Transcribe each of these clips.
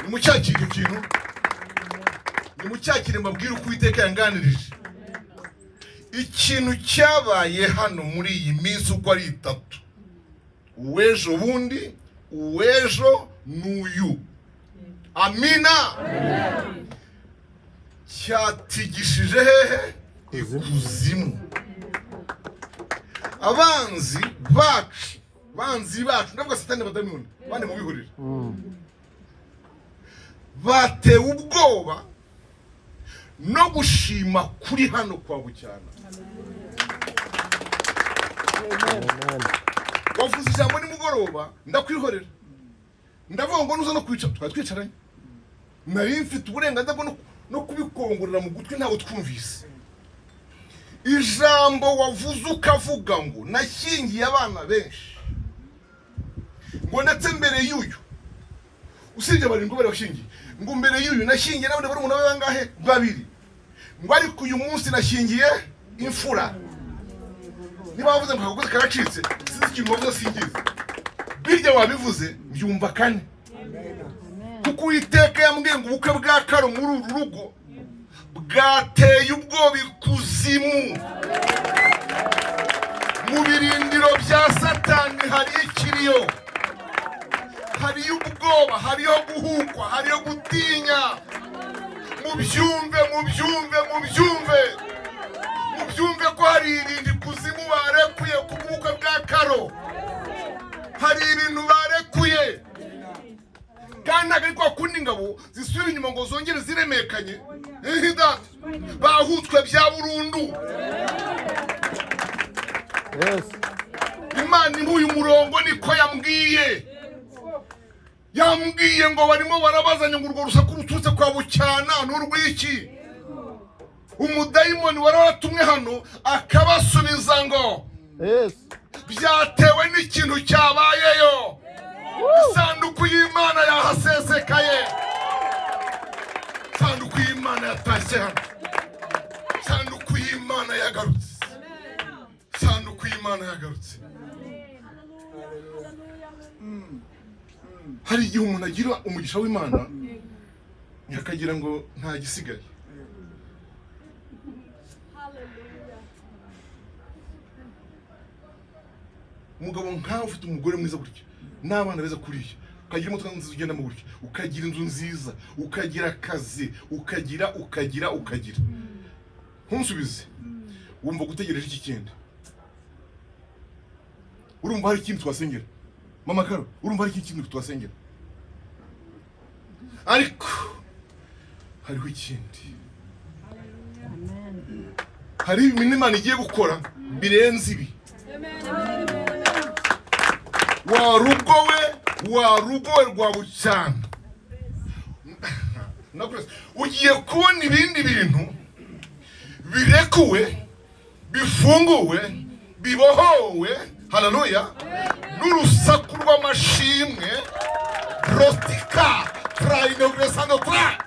nimucyakire ikintu, nimucyakire mbabwire uko Uwiteka yanganirije. Ikintu cyabaye hano muri iyi minsi uko ari 3, uwejo bundi, uwejo n'uyu, amina, cyatigishije hehe? Ikuzimu. Abanzi bacu, ndavuga Satani badamiyoni, bane mubihurira, batewe ubwoba no gushima kuri hano kwa Bucyana. Wavuze ijambo nimugoroba, ndakwihorera, ndavuga ngo nuza no kwicara, twicaranye, nari mfite uburenganzira no kubikongorera mu gutwi ntago twumvise. Ijambo wavuze ukavuga ngo nashyingiye abana benshi, ngo ndetse mbere y'uyu, usibye barindwi bari bashingiye, ngo mbere y'uyu nashyingiye n'abandi bari umuntu bangahe? 2. Ngo ariko uyu munsi nashyingiye imfura. Niba wavuze ngo akagozi karacitse, sinzi ikintu wavuze singize. Birya wabivuze byumva kane. Kuko Uwiteka yambwiye ngo ubukwe bwa Karo muri uru rugo bwateye ubwoba ikuzimu. Mu birindiro bya Satani hari ikiriyo, hariyo ubwoba, hariyo guhukwa, hariyo gutinya. Mubyumve ko hari ibindi kuzimu barekuye ku bukwe bwa Karo. Hari ibintu barekuye, kandi ariko kundi ngabo zisubira inyuma ngo zongere ziremekanye. Bahutswe bya burundu. Yes. Imana imuye umurongo niko yambwiye ngo barimo barabazanya ngo urwo rusaku ruturutse kwa Bucyana n'urwiki. Umudayimoni wari waratumwe hano akabasubiza ngo Yes. Byatewe n'ikintu cyabayeyo. Isanduku y'Imana yahasesekaye. Isanduku y'Imana yatashye hano. Isanduku y'Imana yagarutse. Isanduku y'Imana yagarutse. Hari igihe umuntu agira umugisha w'Imana akagira ngo nta gisigaye. Umugabo nkawe ufite umugore mwiza gutya, n'abana beza kuriya, ukagira imodoka nziza ugenda mu buryo, ukagira inzu nziza, ukagira akazi, ukagira. Ntunsubize, wumva gutegereje iki kindi? Urumva hari ikintu twasengera? Mama Karo, urumva hari ikintu twasengera? Ariko hariho ikindi. Hari ibintu Imana igiye gukora birenze ibi. Wa rugo we rwa Bucyana, ugiye kubona ibindi bintu birekuwe, bifunguwe, bibohowe. Haleluya. N'urusaku rw'amashimwe rotika trainogresano tra.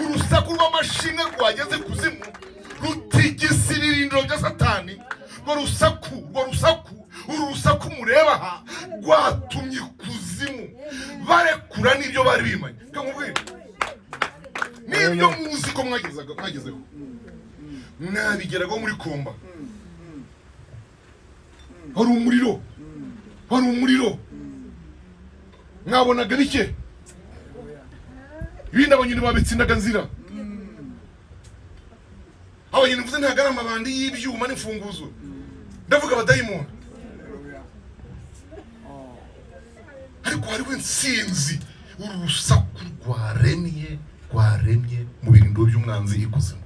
Urusaku rw'amashimwe rwageze kuzimu rutigisa ibirindiro bya Satani. Urusaku mureba aha rwatumye kuzimu barekura n'ibyo bari bimanye. Kamubwire n'ibyo muzi ko mwagezeho mwabigeraho muri komba. Hari umuriro mwabonaga bike, ibindi abanyine babitsindaga nzira. Abanyine mvuze ntago ari amabandi y'ibyuma n'imfunguzo, ndavuga abadayimoni. Ariko hariho insinzi, urusaku rwaremye mu birindiro by'umwanzi ikuzimu.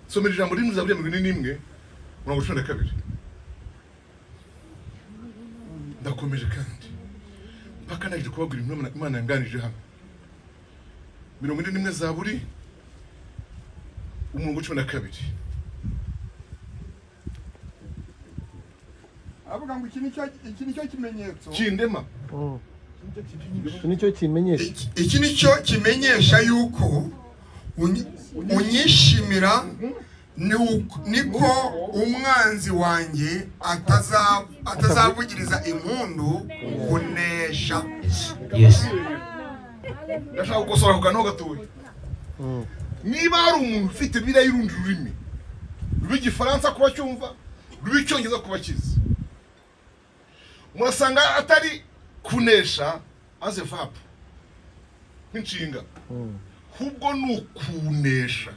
Somera ijambo rimwe Zaburi 41:12. Ndakomeje kandi mpaka naje kubabwira Imana yanganije hano. 41 Zaburi 12. Avuga ngo iki nicyo kimenyetso kindema. Iki nicyo kimenyesha. Iki nicyo kimenyesha yuko unyishimira niko umwanzi wanjye atazavugiriza impundu kunesha. Yes. ndashaka gukosora ku kantu gatoya. Niba hari umuntu ufite biriya y'urundi rurimi rw'igifaransa kuba cyumva rw'icyongereza kuba kizi, murasanga atari kunesha as a verb nk'inshinga, ahubwo ni ukunesha.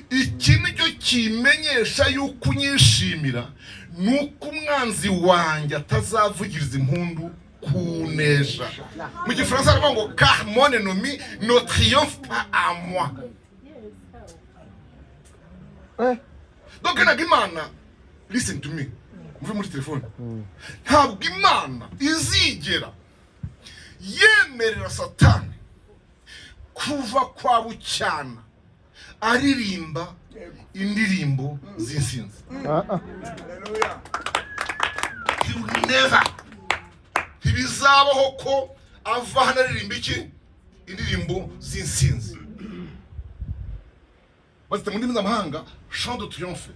Iki nicyo kimenyesha yuko unyishimira, ni uko umwanzi wanjye atazavugiriza impundu kunesha. Mu gifaransa aravuga ngo car mon ennemi ne triomphe pas à moi. Donc ntabwo Imana, listen to me, mvuye muri telefone, ntabwo Imana izigera yemerera Satani kuva kwa Bucyana aririmba indirimbo z'insinzi. He will never. Ntibizabaho ko ava hano aririmba iki? Indirimbo z'insinzi. Bazita mu ndimi z'amahanga chant de triomphe,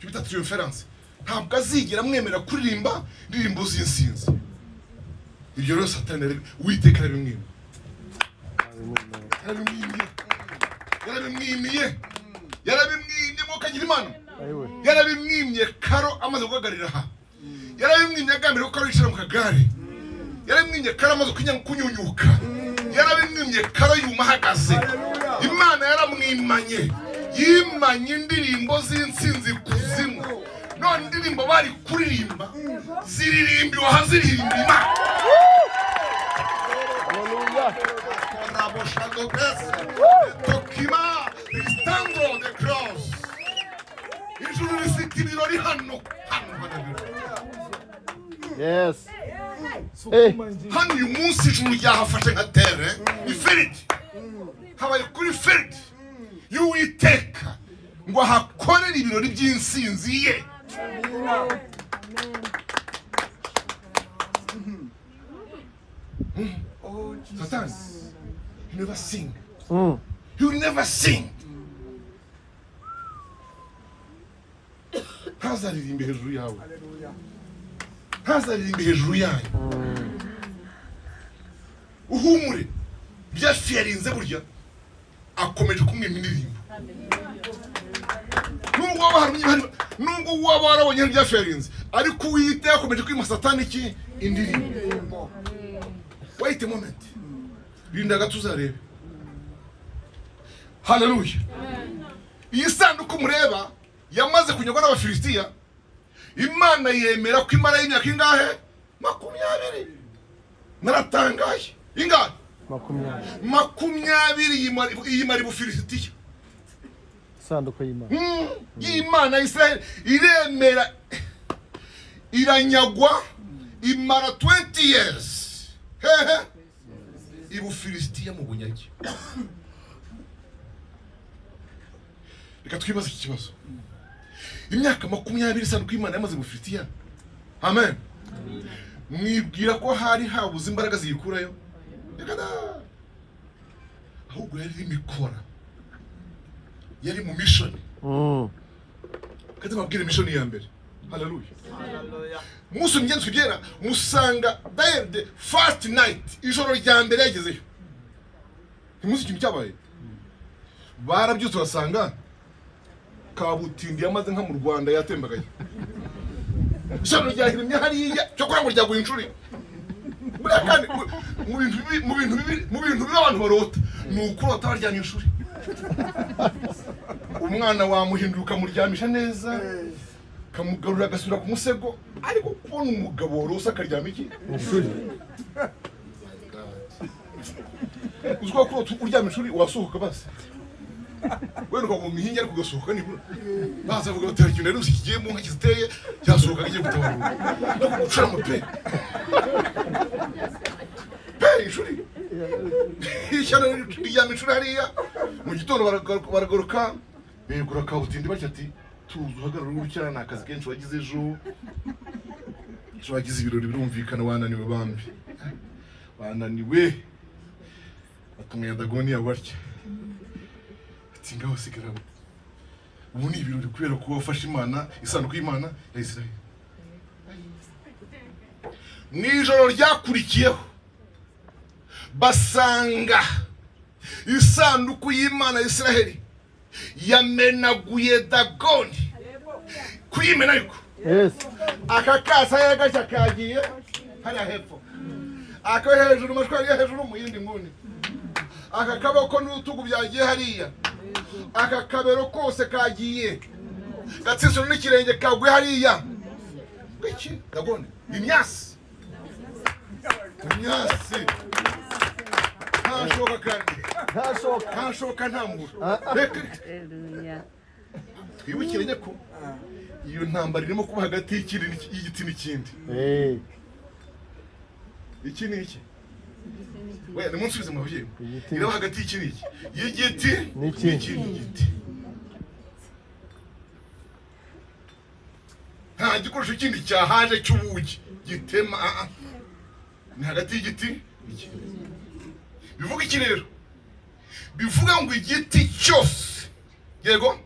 cyita triomphérence. Ntabwo azigera amwemerera kuririmba indirimbo z'insinzi. Ibyo rero Satani Uwiteka arabimwima. Yarabimwimye mo kagira Imana. Yarabimwimye Karo amaze guhagarira aha. Yarabimwimye agambira ko Karo yicara mu kagare. Yarabimwimye Karo amaze kunyunyuka. Yarabimwimye Karo yuma ahagaze. Imana yaramwimanye, yimanye indirimbo z'insinzi kuzimu. None indirimbo bari kuririmba ziririmbiwe ahaziririmba Imana. Tokima ristando the cross. Ijuru rifite ibirori hano. Yes. Hano uyu munsi ijuru ryahafashe nka tere. Ni feriti. Habaye kuri feriti y'Uwiteka ngo hakorere ibirori by'insinzi ye. Satan, you never sing. You never sing. Ntazaririmbe hejuru yawe. Ntazaririmbe hejuru yawe. Uhumure. Byafyarinze burya akomeje kumwima indirimbo. Nubwo waba warabonye byafyarinze, ariko Uwiteka akomeje kwima Satani iki? Indirimbo. Wait a moment. Rinda gatuzarebe. Hallelujah. Iyi sanduku mureba yamaze kunyagwa n'Abafilisitiya. Imana yemera ko imara y'imyaka ingahe? 20. Naratangaye. Ingahe? 20 yimara Bufilisitiya. Sanduku y'Imana. Imana Israel iremera iranyagwa imara 20 years. Hehe. Ibufilisitiya mu bunyage. Reka twibaze iki kibazo. Imyaka 20 sanduku y'Imana yamaze Bufilisitiya. Amen. Mwibwira ko hari habuze imbaraga ziyikurayo? Reka da. Ahubwo yari imikora. Yari mu mission. Kandi mabwire mission ya mbere. Hallelujah. Musu mgenzi kugera musanga the first night ijoro rya mbere yagezeyo. Ntimuzi ikintu cyabaye. Barabyutse basanga kabutindi yamaze nka mu Rwanda yatembagaye. Ijoro rya hiremye hariya cyo kora ngo ryaguye inshuri. Kandi mu bintu abantu barota ni ukurota baryana inshuri. Umwana wamuhinduka muryamisha neza, kamugarura agasubira ku musego, ariko kubona umugabo worosa akaryama iki? Inshuri. Uzwa ko uryama inshuri wasohoka base. Wewe ngo mu mihinga ariko ugasohoka nibura. Baza vuga batari kintu rero usikigiyemo nka kiziteye cyasohoka kigiye gutabarura. Ucara mu pe. Inshuri. Ishyano ryama inshuri hariya. Mu gitondo baragaruka begura kabutindi bacyo ati tuzuhagarara Bucyana nakazi kenshi wagize ejo. Ejo wagize ibirori birumvikana wananiwe bambi. Wananiwe. Batumye dagoni yabarya. Ati ngaho sigara. ubu ni ibirori kubera ko wafashe Imana, isanduku y'Imana ya Israel. Mu ijoro ryakurikiyeho basanga isanduku y'Imana ya Israel yamenaguye Dagoni. Kuyimena ariko aka kasa yagashya kagiye hariya hepfo, aka hejuru mashwari ya hejuru mu yindi nguni, aka kaboko n'utugu byagiye hariya, aka kabero kose kagiye, gatsiso n'ikirenge kagwe hariya. Iki Dagoni imyasi ntashoka kandi ntashoka ntambura. Twibukiranye ko iyo ntambara irimo kuba hagati y'igiti n'ikindi. Iki ni iki? We nimunsubize mu bavyeyi. Iraba hagati y'iki n'iki? Y'igiti n'ikindi. Nta gikoresho kindi cyahaje cy'ubugi gitema. Ni hagati y'igiti n'ikindi. Bivuga iki rero? Bivuga ngo igiti cyose, yego,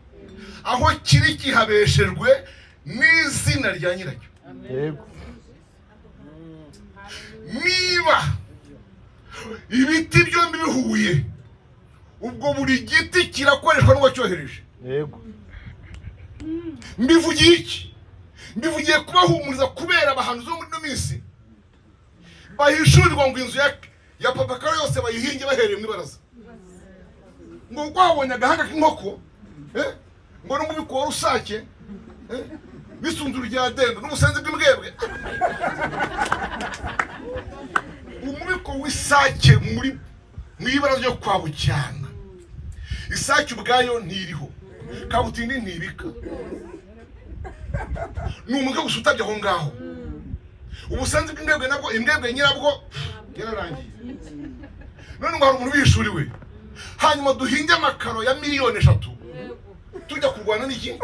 aho kiri kihabeshejwe n'izina rya nyiracyo. Yego. Niba ibiti byombi bihuye, ubwo buri giti kirakoreshwa n'uwacyohereje. Yego. Mbivugiye iki? Mbivugiye kubahumuriza kubera abahanuzi bo muri no minsi bahishurirwa ngo inzu ya Papa Karo yose bayihinge bahereye mu ibaraza. Ngo kwabonye agahanga k'inkoko, ngo n'umubiko wa rusake, bisunzura rya dendo n'umusenzi bw'imbwebwe. Umubiko w'isake muri mu ibaraza ryo kwa Bucyana. Isake ubwayo ntiriho, kabutindi ntibika. N'umubiko gusutabye aho ngaho. Ubusenzi bw'imbwebwe nabwo imbwebwe nyirabwo yararangiye. None ngo hari umuntu wishuriwe, hanyuma duhinge amakaro ya miliyoni 3 tujya kurwana n'iki?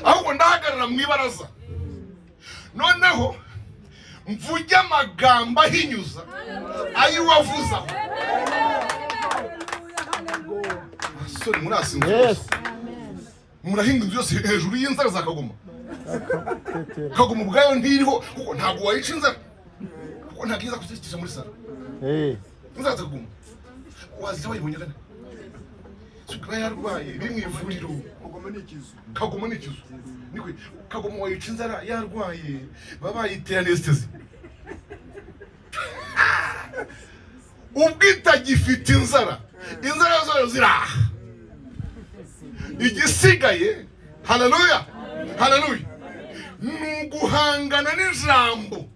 Ahubwo ndahagarara mu ibaraza noneho mvuge amagambo ahinyuza ayo wavuza. Sorry murasinze. Murahinga inzu yose hejuru y'inzara za Kagoma. Kagoma ubwayo ntiriho kuko ntabwo wayica inzara, kuko ntagiza kuzicisha muri sara. Inzara za Kagoma wazi wayibonye kana sukura yarwaye bimwivuriro. Kagoma n'ikizu nikwe Kagoma wayica inzara yarwaye babayiteye anesthesia. Ubwita gifite inzara zayo ziraha. Igisigaye, haleluya haleluya, nuguhangana n'ijambo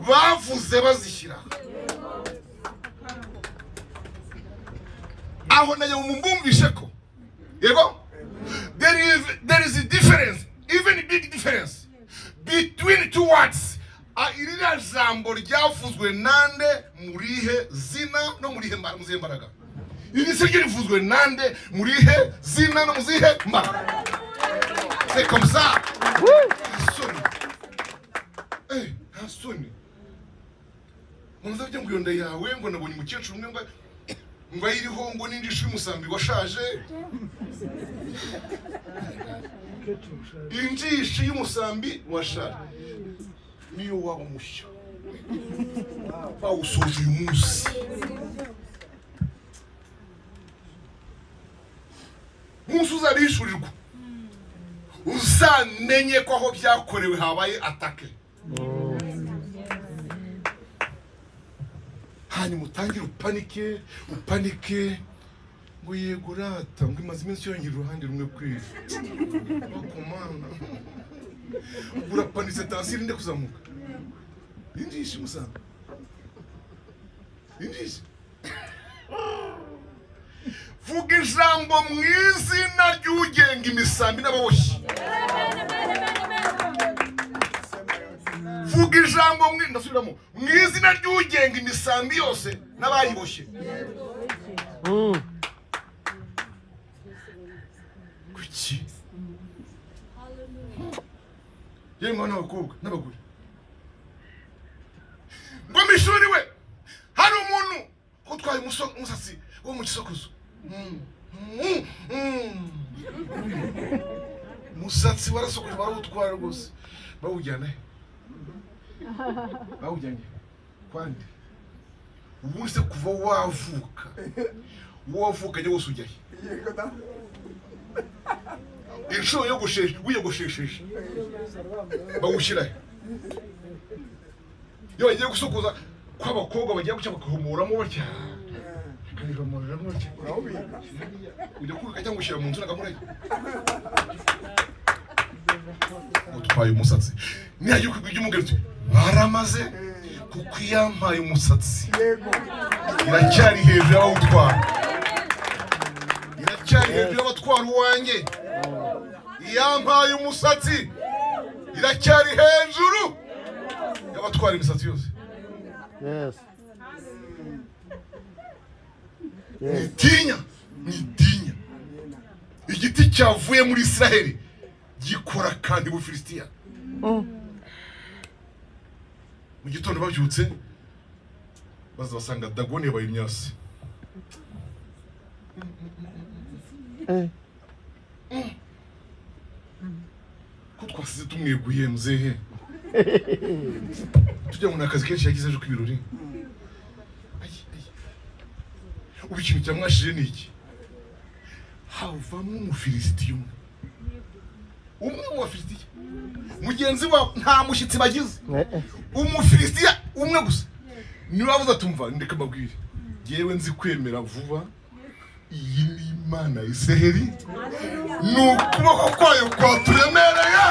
bavuze bazishyira. Aho nayo mumbumvishe ko, yego, there is a difference, even a big difference between two words. Irira jambo ryavuzwe nande murihe zina no murihe mbaraga. Iri siryo rivuzwe nande murihe zina no muzihe mbaraga. C'est comme ça. Hasoni. Munzabye ngwiyonda yawe ngo nabonye umukecuru umwe ngo ayiriho ngo n'indishi y'umusambi washaje. Injishi y'umusambi washaje. Niyo waba mushya. Bawusoje uyu munsi. Munsi uzarishurirwa. Uzamenye ko aho byakorewe habaye atake. Hanyuma utangire upanike ngo yego rata ngo imaze iminsi yongera uruhande rumwe kwiri. Bakomana. Urapanise tansiri nde kuzamuka. Injishi musanga. Injishi. Vuga ijambo mu izina ry'ugenga imisambi n'ababoshye. Vuga ijambo ndasubiramo mu izina ry'ugenga imisambi yose n'abayiboshye. Kuki? Yemwe n'abakobwa n'abagore. Ngo mishuri we hari umuntu utwaye umusatsi wo mu gisokozo. umusatsi warasokoje barawutwara rwose. Bawujyana he? Bawujyanye kwande? Ubu se kuva wavuka njye wose ujyahe? Inshuro yo wiyogoshesheje bawushyirahe? Iyo bagiye gusokoza kw'abakobwa bagiye guca bakahumuramo batya bakahumuriramo batya, ujya kubika cyangwa ushyira mu nzu n'akamurage utwaye umusatsi. Nihagiye ukwiga iby'umugore uti baramaze kuko yampaye umusatsi iracyari hejuru y'abawutwara, iracyari hejuru y'abatwara uwanjye. Yampaye umusatsi iracyari hejuru y'abatwara imisatsi yose. Yes. Nitinya igiti cyavuye muri Israeli gikora kandi mu Filisitiya. Mu gitondo babyutse baza basanga Dagoni yabaye imyasi. Ko twasize tumweguye muzehe tujya mu nakazi kenshi yagize ejo kw'ibirori. Ubu ikintu cyamwashije ni iki? Havamo umufilisitiya umwe mu bafilisitiya, mugenzi wa nta mushyitsi bagize, umufilisitiya umwe gusa niwe wavuze atumva ndeka mbabwire yewe nzi kwemera vuba, iyi ni Imana Israeli, ni ukuboko kwayo kwaturemereye,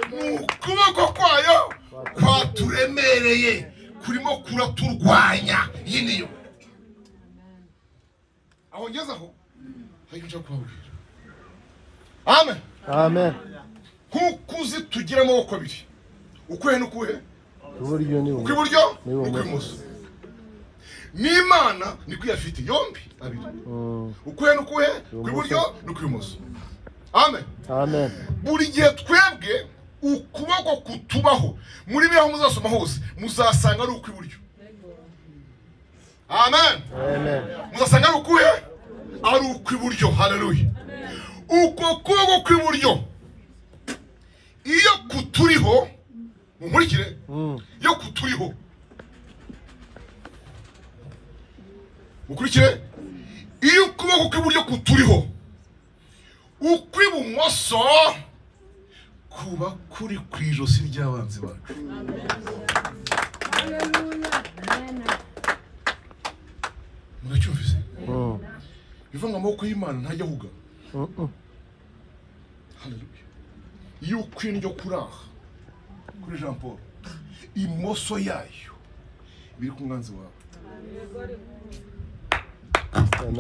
ni ukuboko kwayo kwaturemereye kurimo kuraturwanya. Iyi niyo aho ngezeho hari icyo kubabwira. Amen. Amen. Kuko uzi tugira amaboko abiri, ukuhe n'ukuhe? Uburyo ni ukw'iburyo n'ukw'ibumoso. N'Imana niko yafite yombi abiri, ukuhe n'ukuhe? Ukw'iburyo n'ukw'ibumoso. Amen. Amen. Buri gihe twebwe ukuboko kutubaho muri biriho muzasoma hose muzasanga ari ukw'iburyo. Amen. Amen. Muzasanga ari ukuhe? Ari ukw'iburyo. Haleluya. Uko kuboko kw'iburyo iyo kuturiho, munkurikire, iyo kuturiho mukurikire, iyo ukuboko kw'iburyo kuturiho, ukw'ibumoso kuba kuri ku ijosi ry'abanzi bacu. Muracyumvise? Biva ngo amaboko y'Imana ntajya ahuga. Haleluya. Iyo ukw'indyo kuraha kuri Jean Paul, imoso yayo biri ku mwanzi wawe.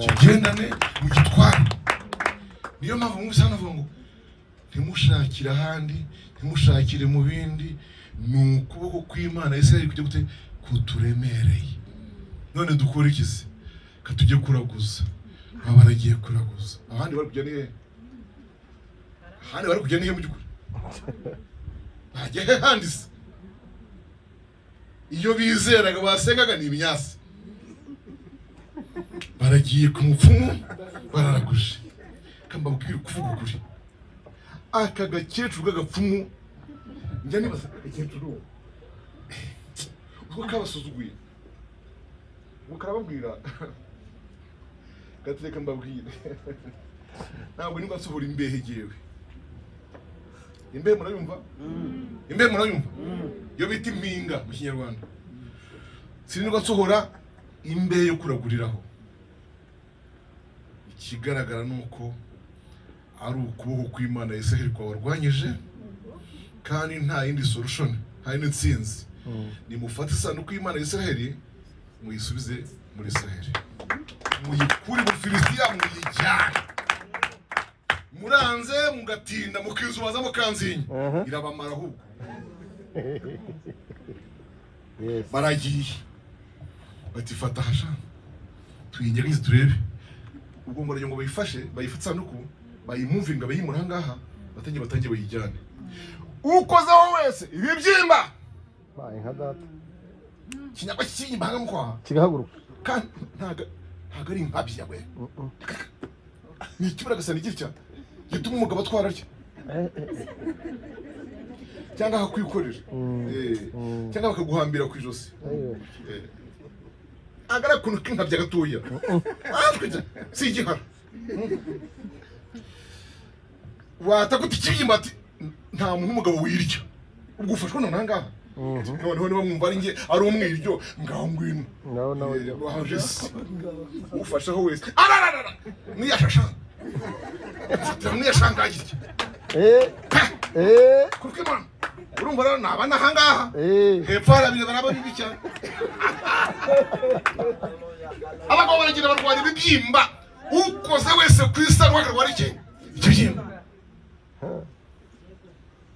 Kigendane mu gitware. Niyo mpamvu mwese hanavuga ngo ntimushakire ahandi, ntimushakire mu bindi, ni ukuboko kw'Imana Israeli kujya gute kuturemereye. None dukora iki se? Katujye kuraguza. Aba baragiye kuraguza. Ahandi bari kujya ni he? Ahandi bari kujya ni he mu by'ukuri? Bajya he handi se? Iyo bizeraga basengaga ni imyasi. Baragiye ku mupfumu bararaguje. Kambabwira kuvuga ukuri. Aka gakecuru k'agapfumu njya nibaza agakecuru ubwo kabasuzuguye mukarababwira gatereka mbabwire ntabwo nimba nsohora imbehe jewe. Imbehe murayumva? Imbehe murayumva? Yo bita impinga mu Kinyarwanda. Sinirwa nsohora imbehe yo kuraguriraho. Ikigaragara nuko ari ukuboko kw'Imana Israeli kwabarwanyije, kandi nta yindi solution, nta yindi nsinzi. Nimufate isanduku y'Imana Israeli muyisubize muri Israeli, muyikure mu Filisitiya muyijyane. Muranze mugatinda mukizubaza mukanzinya irabamara ahubwo. Baragiye bati fata hasha tuyinyagize turebe. Ubwo murajya ngo bayifashe bayifate isanduku bayimuvinga bayimura ngaha batangiye bayijyane. Ukozeho wese ibibyimba baye nka data kinyagwa cy'inyimba hanga mukwa kigahaguruka kandi ntaga ntabwo ari inkabya we ni ikibura gasa n'igitya gituma umugabo atwara atya cyangwa akakwikorera cyangwa bakaguhambira ku ijosi agara kuntu k'inkabya gatoya si igihara wataguta ikibyimba ati nta muntu w'umugabo wirya ubwo ufashwe none ahangaha noneho niba mwumva ari nge ari umwiryo ngaho ngwino waje ufasheho wese arararara mwiyashasha mwiyashangagirya kuko imana urumva rero naba nahangaha hepfo harabire baraba bibi cyane abagabo baragira barwara ibibyimba ukoze wese ku isanwa akarwara iki ikibyimba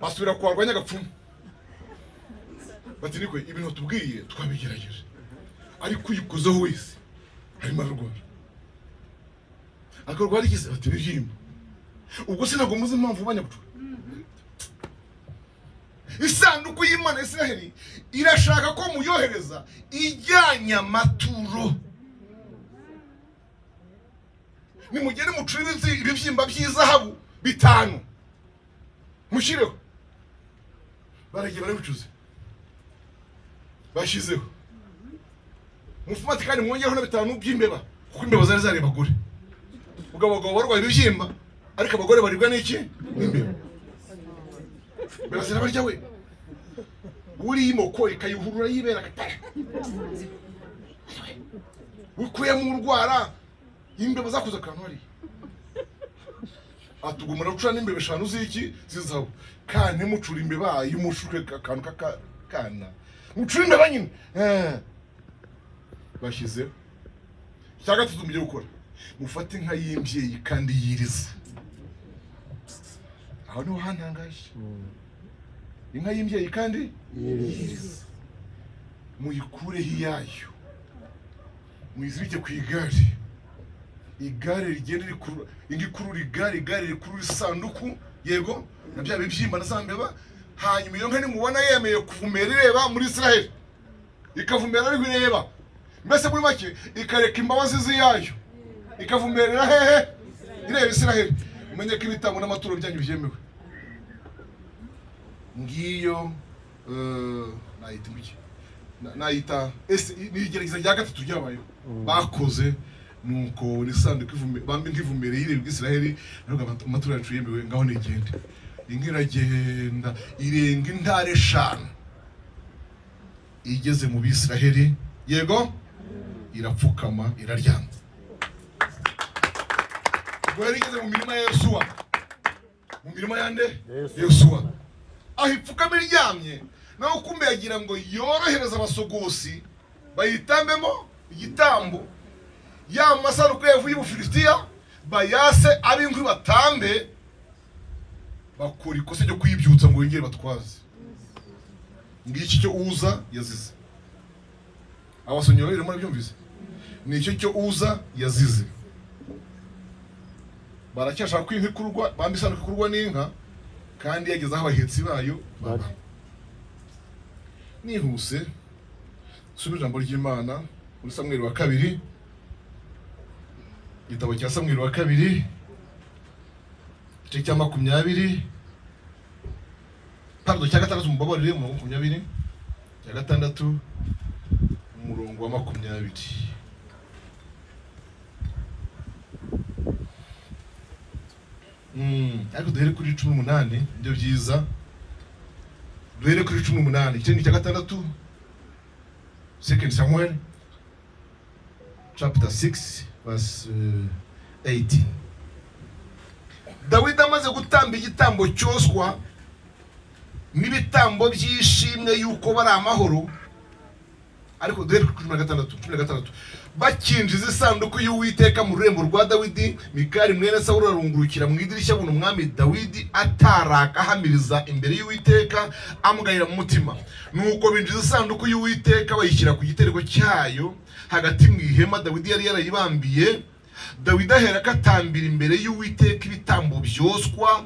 basubira kwarwanya agapfumu bati nikwe ibintu tubwiye twabigerageje ariko uyikozeho wese harimo ararwara akarwara ikize bati ibibyimba ubwo sinago muzi impamvu banyabucura isanduku y'Imana Isiraheli irashaka ko muyohereza ijyanye amaturo nimugere mucure ibibyimba by'izahabu 5 mushireho baragiye barabicuze bashizeho mufumati kandi mwongereho na 5 by'imbeba kuko imbeba zari zari bagore ubwo barwaye ibibyimba ariko abagore baribwa n'iki n'imbeba Berasira barya we uri imoko ikayuhurura yibera katara ukuye mu rwara imbeba zakuza kantu ari atugumura gucana imbeba 5 ziki zizaho kandi mucura imbeba y'umushuke kantu kakana mucura imbeba nyine bashize cyaga tuzumije gukora mufate inka y'imbyeyi kandi yiriza aho niho hantangaje inka y'imbyeyi kandi yiriza muyikureho iyayo muyizirike ku igare rigenda rikurura ingikurura igare rikurura isanduku yego na bya bibyimba na zambeba hanyuma iyo nka nimubona yemeye kuvumera ireba muri Isiraheli ikavumera ari ireba mbese muri make ikareka imbabazi ziyayo ikavumerera hehe ireba Isiraheli umenye ko ibitambo n'amaturo byanyu byemewe ngiyo nayita nigerageza rya gatatu ryabayo bakoze nuko nisanduku bambi ngivumereye ireba Isiraheli naruga amaturo yacu yemewe ngaho nigende ingiragenda irenga intare 5 igeze mu Bisiraheli yego irapfukama iraryama Bwana igeze mu mirima ya Yosuwa mu mirima yande Yosuwa ahipfukama iryamye naho kumbe yagira ngo yorohereza abasogosi bayitambemo igitambo ya masaruko yavuye mu Filistia bayase ab'inkwi batambe bakora ikosa ryo kwibyutsa ngo yingere batwaze ngiki cyo uza yazize abasonyo rero murabyumvise nicyo cyo uza yazize baracyashaka kwinkikurwa bambisana kukurwa n'inka kandi yageze aho abahetsi bayo baba nihuse subira ijambo ry'Imana muri Samweli wa 2 igitabo cya Samweli wa 2 cya 20 pardon cya 6 mubabarire mu 20 cya 6 umurongo wa 20 ariko duhere kuri 18 ndio byiza duhere kuri 18 ikindi cya 6 2 Samuel chapter 6 verse 18 Dawidi amaze gutamba igitambo cyoswa n'ibitambo byishimwe yuko bari amahoro ariko duhere kuri 16 bakinjiza isanduku y'Uwiteka mu rurembo rwa Dawidi Mikali mwene Sawuli arungurukira mu idirishya buno umwami Dawidi ataraka ahamiriza imbere y'Uwiteka amugayira mu mutima nuko binjiza isanduku y'Uwiteka bayishyira ku gitereko cyayo hagati mu ihema Dawidi yari yarayibambiye Dawidi ahera katambira imbere y'Uwiteka ibitambo byoswa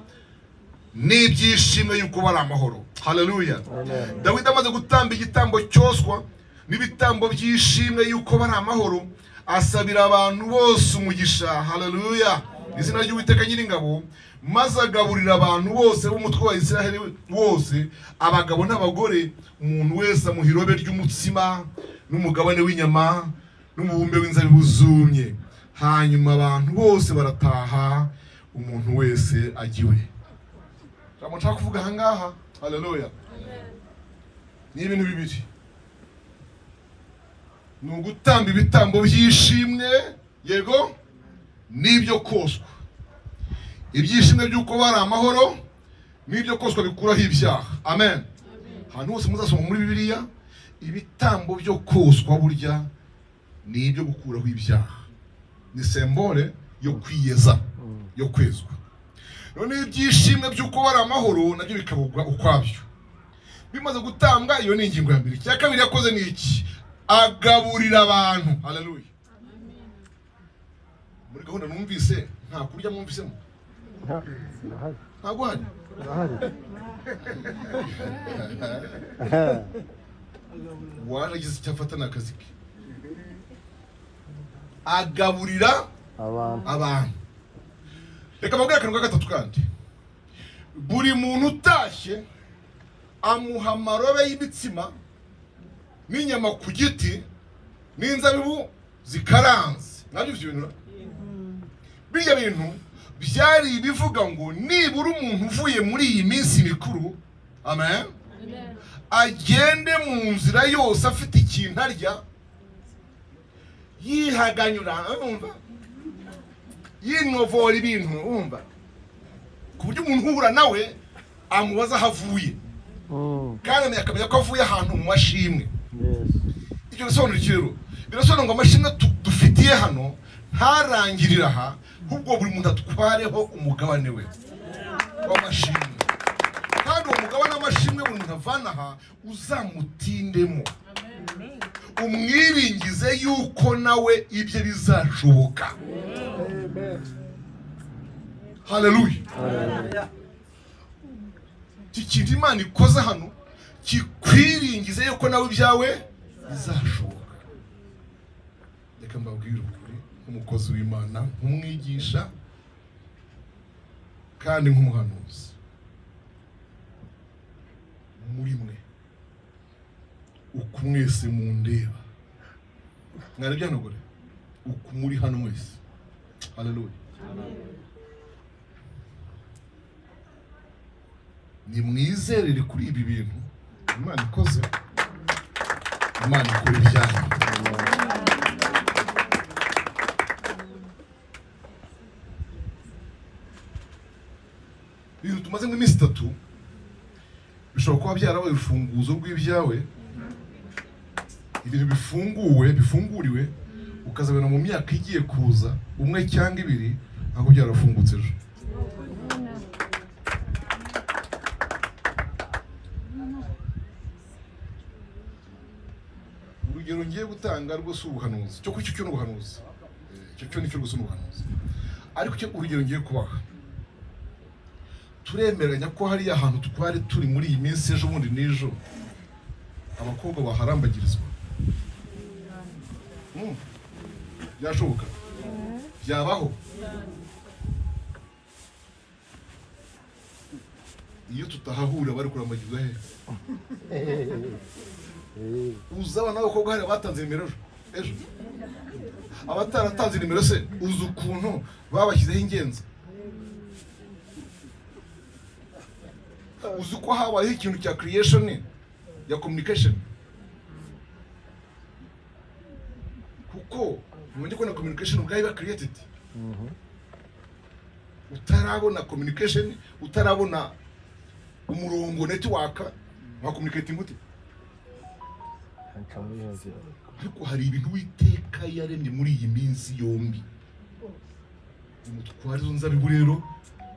n'ibyishimwe yuko bari amahoro haleluya Dawidi amaze gutamba igitambo cyoswa n'ibitambo byishimwe yuko bari amahoro asabira abantu bose umugisha. Haleluya, izina ry'Uwiteka Nyiringabo. Maze agaburira abantu bose b'umutwe wa Isiraheli wose, abagabo n'abagore, umuntu wese amuha irobe ry'umutsima n'umugabane w'inyama n'umubumbe w'inzabibu zumye. Hanyuma abantu bose barataha, umuntu wese agiwe. Jambo nshaka kuvuga aha ngaha, haleluya, ni ibintu bibiri. Ni ugutamba ibitambo by'ishimwe, yego, n'ibyo koswa. Ibyishimwe by'uko bari amahoro, n'ibyo koswa bikuraho ibyaha. Amen. Ahantu hose muzasoma muri Bibiliya, ibitambo byo koswa burya ni ibyo gukuraho ibyaha. Ni symbole yo kwiyeza, yo kwezwa. None ibyishimwe by'uko bari amahoro nabyo bikabugwa ukwabyo. Bimaze gutambwa, iyo ni ingingo ya mbere. Icya kabiri yakoze ni iki? Agaburira abantu. Haleluya. Muri gahunda numvise nta kurya mwumvisemo. Ntabwo hari. Waragize icyo afata n'akazi ke. Agaburira abantu. Reka mbabwire akantu ka gatatu kandi. Buri muntu utashye amuha amarobe y'imitsima n'inyama ku giti n'inzabibu zikaranze. Nabyo ibintu bijya bintu byari bivuga ngo nibura umuntu uvuye muri iyi minsi mikuru, amen, agende mu nzira yose afite ikintu arya, yihaganyura, urumva, yinovora ibintu, urumva, ku buryo umuntu uhura nawe amubaza aho avuye, kandi akamenya ko avuye ahantu mu mashimwe. Icyo bisobanura iki rero? Birasobanura ngo amashimwe dufitiye hano ntarangirira aha, ahubwo buri muntu atwareho umugabane we w'amashimwe, kandi uwo mugabane w'amashimwe buri muntu avana aha uzamutindemo, umwiringize yuko nawe ibye bizashoboka. Haleluya. Iki kintu Imana ikoze hano kikwiringize yuko nawe ibyawe bizashoboka. Reka mbabwire ukuri, nk'umukozi w'Imana, nk'umwigisha kandi nk'umuhanuzi, muri mwe uko mwese mundeba, mwarebye hano gore, uko muri hano mwese, haleluya, ni mwizerere kuri ibi bintu Imana ikoze. Imana ikora ibyayo. Ibintu tumaze nk'iminsi 3 bishobora kuba byarabaye urufunguzo rw'ibyawe. Ibintu bifunguriwe ukazabona mu myaka igiye kuza, 1 cyangwa 2, aho byarafungutse ejo. Urugero ngiye gutanga rwose ubuhanuzi, cyo kuki cyo n'ubuhanuzi, cyo nicyo rwose n'ubuhanuzi, ariko cyo urugero ngiye kubaha, turemeranya ko hari ahantu twari turi muri iyi minsi ejo bundi n'ejo abakobwa baharambagirizwa. Byashoboka? Byabaho? Iyo tutahahura bari kurambagirizwa he? Uzaba n'abakobwa hari batanze nimero ejo, abataratanze nimero se uzi ukuntu babashyizeho ingenzi? Uzi ko habayeho ikintu cya creation ya communication? Kuko mwende ko na communication ubwayo iba created. Utarabona communication, utarabona umurongo network wa communicating gute? Ariko hari ibintu Uwiteka yaremye muri iyi minsi yombi. Nimutware izo nzabibu rero,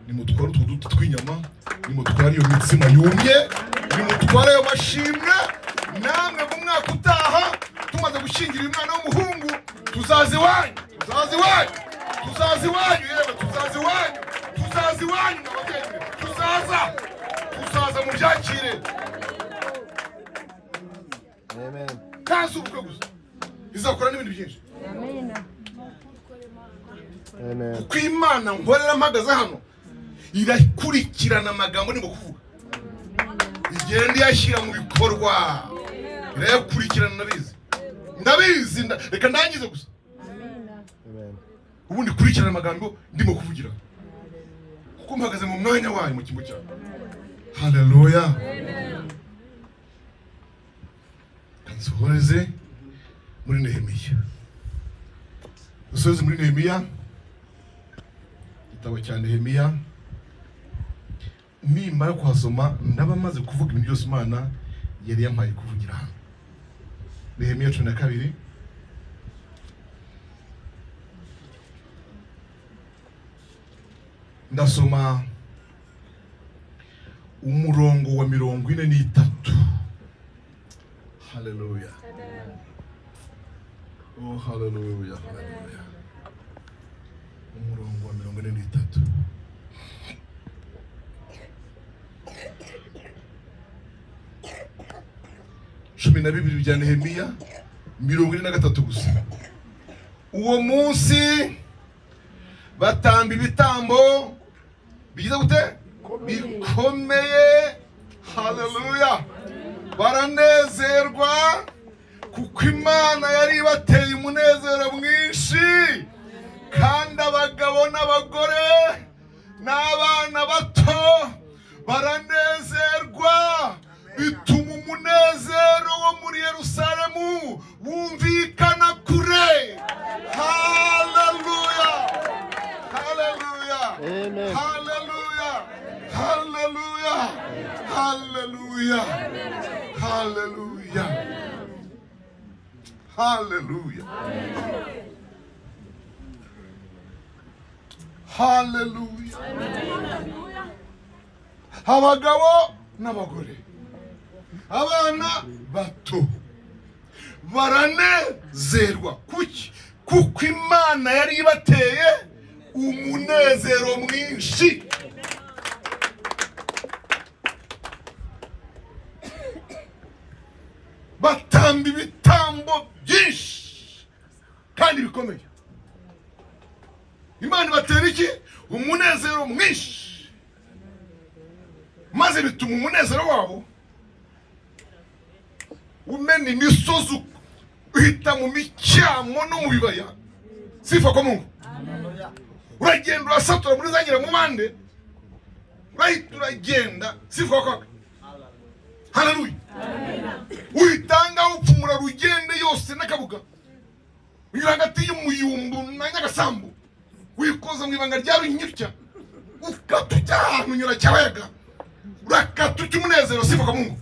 nimutware utwo duti tw'inyama, nimutware iyo mitsima yumye, nimutware ayo mashimwe, namwe mu mwaka utaha tumaze gushingira umwana w'umuhungu tuzazi wanyu, yewe tuzazi wanyu n'abageni, tuzaza mu byakire. Amen. Kazi ubukwe gusa izakora n'ibindi byinshi. Amen. Amen. kuko Imana nkorera mpagaze hano irakurikirana amagambo ndimo kuvuga, igenda iyashyira mu bikorwa, irayakurikirana. Ndabizi reka ndangize gusa. Ubundi kurikirana amagambo ndimo kuvugira kuko mpagaze mu mwanya wayo mu kimbo cyawe. Haleluya. Kansohoreze muri Nehemiya. Dusoze muri Nehemiya, igitabo cya Nehemiya. Nimara kuhasoma ndaba maze kuvuga ibintu byose Imana yari yampaye kuvugira hano. Nehemiya 12 ndasoma umurongo wa 43. Haleluya. Oh, haleluya, haleluya. Umurongo wa 43. Cumi na bibiri bya Nehemiya 43 gusa. Uwo munsi batamba ibitambo bigize gute bikomeye. Haleluya. Baranezerwa kuko Imana yari ibateye umunezero mwinshi, kandi abagabo n'abagore n'abana bato baranezerwa, bituma umunezero wo muri Yerusalemu wumvikana kure. Haleluya, haleluya, Amen. haleluya, haleluya, haleluya, haleluya, haleluya, haleluya. Abagabo n'abagore, abana bato baranezerwa. Kuki? Kuko Imana yari ibateye umunezero mwinshi. Batamba ibitambo byinshi kandi bikomeye. Imana ibatera iki? Umunezero mwinshi, maze bituma umunezero wabo umena imisozi uhita mu micyamo no mu bibaya. Sifa kwa Mungu. Uragenda urasatura muri zangira mu mande, urahita uragenda. Sifa kwa Mungu. Haleluya. Uhitanga upfumura rugende yose n'akabuga, unyura hagati y'umuyumbu na Nyagasambu, wikoza mu ibanga rya Runyitya, ukatujya ahantu unyura Cyabayaga, urakatujya umunezero. Sifa kwa Mungu.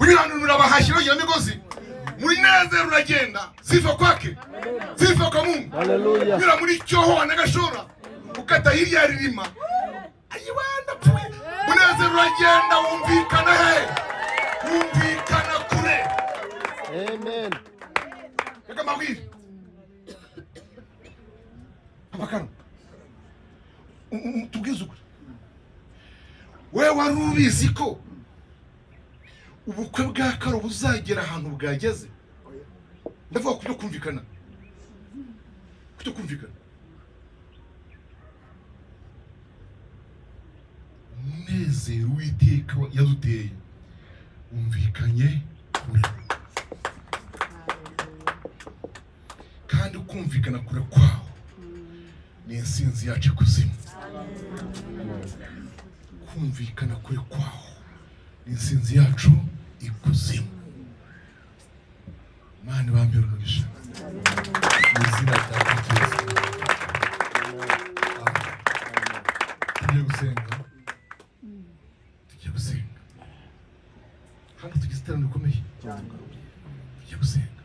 Unyura abahashyi bagira migozi, muri nezero uragenda. Sifa kwake, sifa kwa Mungu. Haleluya. Unyura muri Cyoho na Gashora, ukata hirya Ririma, ayiwe ndapfuye. Umunezero uragenda wumvikana he? Wumvikana kure. Amen. Reka mabwire abakano, tubwize ukuri. Wewe wari ubizi ko ubukwe bwa Karo buzagera ahantu bwageze? Ndavuga ku byo kumvikana, ku byo kumvikana. Umunezero w'iteka yaduteye umvikanye kure, kandi ukumvikana kure kwaho ni insinzi yacu ikuzimu. Kumvikana kure kwaho ni insinzi yacu ikuzimu. Mani bambira umugisha mu izina rya Kristo. Tugiye gusenga, tugiye gusenga. Hano tugize iterambere rikomeye, tugiye gusenga.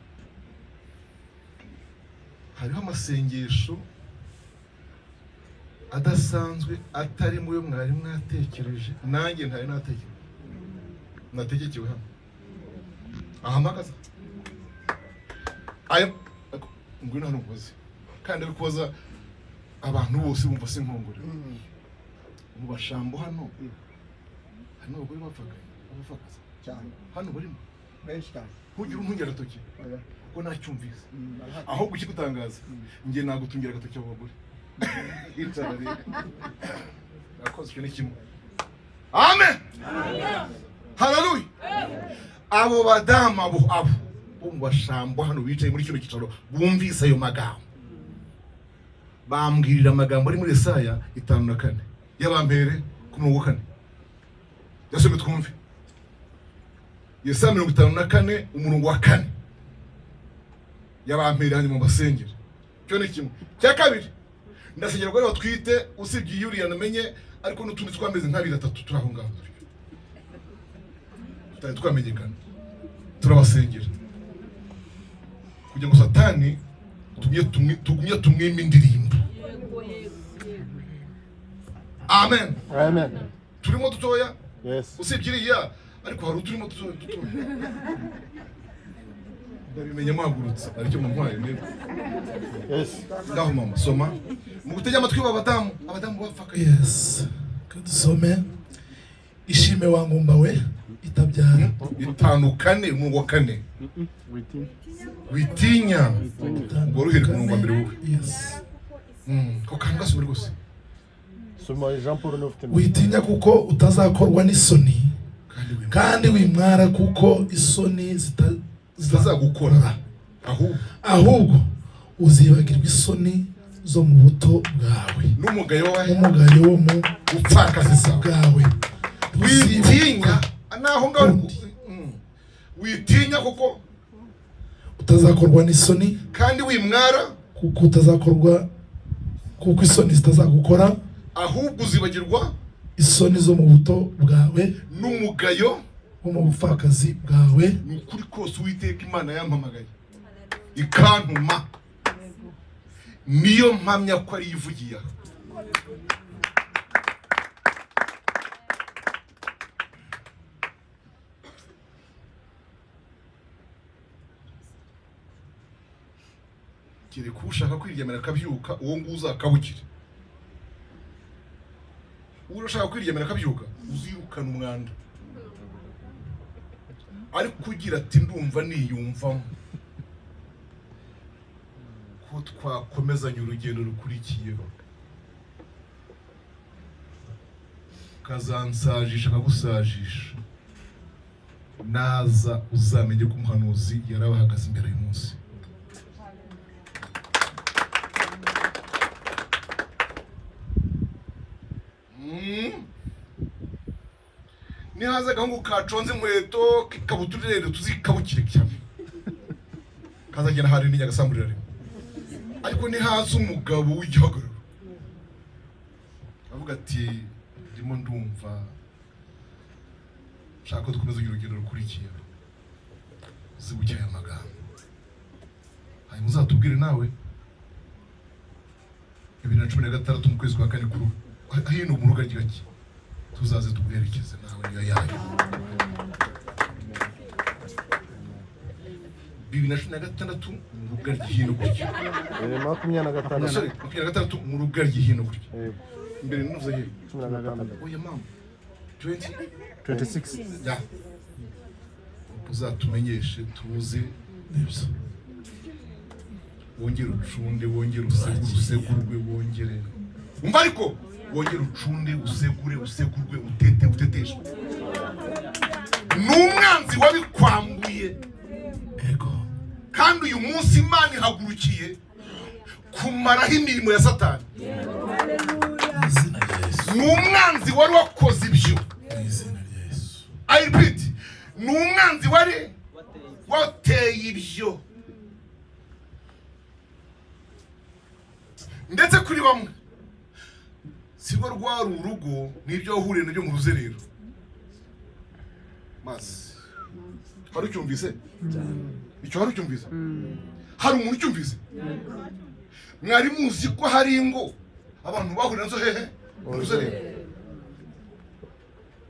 Hariho amasengesho adasanzwe atari mu yo mwari mwatekereje, nanjye ntari natekereje hano. Ahamagaza aya ngwino hano kubaza, kandi ari kubaza abantu bose bumva se nkongore mu bashambo hano. Hano abagore bapfakaza cyane, hano barimo benshi cyane. Ntugire umpungera agatoki kuko nacyumvise. Aho gukigutangaza njye nagutungira agatoki abo bagore. Nakoze icyo ni kimwe. Amen. Haleluya. Abo badamu abo bo mu bashambo hano bicaye muri kino gicaro bumvise ayo magambo, bambwirira amagambo ari muri Yesaya 5:4 y'abambere ku murongo wa 4. Yasome twumve. Yesaya 54 umurongo wa 4 y'abambere hanyuma basengera. Cyo ni kimwe. Cya kabiri, ndasengera ko batwite usibye Yuriya namenye, ariko n'utundi twameze nka 2-3 turaho ngaho. Tutari twamenyekana. Turabasengera kugira ngo Satani tugumye tumwime indirimbo. Amen. Amen. Turimo dutoya. Yes. Usibye iriya ariko hari uturimo dutoya. Ndabimenye mwagurutse aricyo muntwaye neza. Yes. Ngaho mama soma mu gutega amatwi abadamu bapfaka. Yes. Kadusome. Ishime wangumba we itabyara. 5:4 umurongo wa 4. Witinya ngo ruhere ku murongo wa 1 wowe. Yes. Ko kanga sumuri gose. Soma Jean Paul 9. Witinya kuko utazakorwa n'isoni kandi wimwara kuko isoni zitazagukora, ahubwo uzibagirwa isoni zo mu buto bwawe n'umugayo wo mu bupfakazi bwawe. Witinya naho ngaho. Witinya kuko utazakorwa n'isoni kandi wimwara kuko isoni zitazagukora, ahubwo uzibagirwa isoni zo mu buto bwawe n'umugayo wo mu bupfakazi bwawe. Ni ukuri kose Uwiteka Imana yampamagaye ikantuma, niyo mpamya ko ari yivugiye. Kire kushaka kwiryamira akabyuka uwo nguza akabukire. Urashaka kwiryamira akabyuka uzirukana umwanda. Ariko kugira ati ndumva niyumvamo ko twakomezanya urugendo rukurikiyeho, kazansajisha kagusajisha, naza uzamenye ko umuhanuzi yarabahagaze imbere uyu munsi. Nihaza gahungu kaconze inkweto kikabutura rero tuzikabukire cyane, kazagenda hari n'Nyagasamburira rimwe. Ariko nihaza umugabo w'igihagararo avuga ati ndimo ndumva shaka dukomeza urugendo rukurikiye, zibuke aya magambo, hanyuma uzatubwire nawe 2016 mu kwezi kwa 4 kuri hino mu rugaryi gake tuzaze tuguherekeze nawe niyo yayo. 2016 mu rugaryi hino gutyo. 2016 mu rugaryi hino gutyo. Mbere nuvuze he 16. Oya mama 26. Ya. Uzatumenyeshe tuze nibyo. Wongere ucunde, wongere usegurwe, wongere. Umva ariko wongere ucunde, usegurwe, uteteshwe. N'umwanzi wabikwambuye. Ego. Kandi uyu munsi Imana ihagurukiye kumaraho imirimo ya Satani. N'umwanzi wari wakoze ibyo. I repeat, n'umwanzi wari wateye ibyo. Ndetse kuri bamwe sigo rwari urugo n'ibyo wahuriye nabyo mu ruzerero. Mas hari ucyumvise? Icyo hari ucyumvise? Hari umuntu ucyumvise? Mwari muzi ko hari ingo abantu bahurira nazo hehe? Mu ruzerero.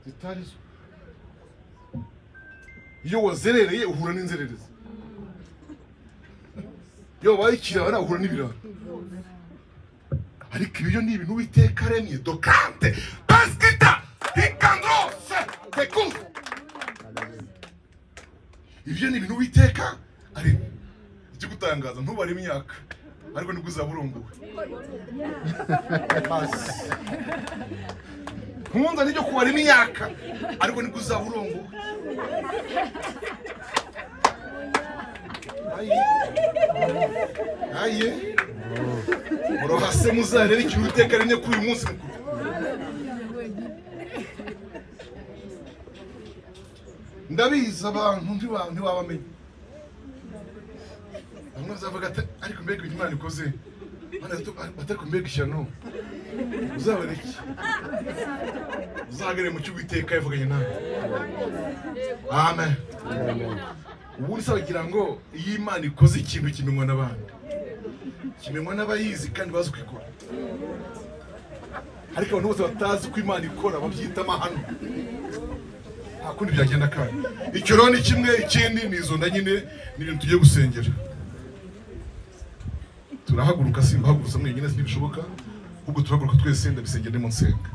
Zitarizo. Iyo wazerereye uhura n'inzererezi. Yo bayikira uhura n'ibirara. Ariko ibyo ni ibintu Uwiteka aremye dokante baskita ikandrose teku. Ibyo ni ibintu Uwiteka aremye. Icyo gutangaza ntubare imyaka ariko nibwo uzaba urongowe. Nkunza nibyo kubara imyaka ariko nibwo uzaba urongowe. Aye murohase muzarebe ikintu uteka rimwe kuri uyu munsi mukuru. Ndabizi abantu ntibabamenye. Bamwe bazavuga ati ariko mbega ibintu Imana ikoze batari kumbega ishyano uzabona iki? Uzagere mu cy'Uwiteka yavuganye nawe. Amen. Ubu nsabagira ngo iyo Imana ikoze ikintu kimenywa n'abandi, kimenywa n'abayizi kandi bazi kwikora. Ariko abantu bose batazi ko Imana ikora babyita amahano. Akundi byagenda kandi. Icyo rero ni kimwe, ikindi ni izo nda nyine ni ibintu tugiye gusengera. Turahaguruka, simbahaguruka mwenyine, ntibishoboka, ubwo turahaguruka twese ndabisengera mu nsenga.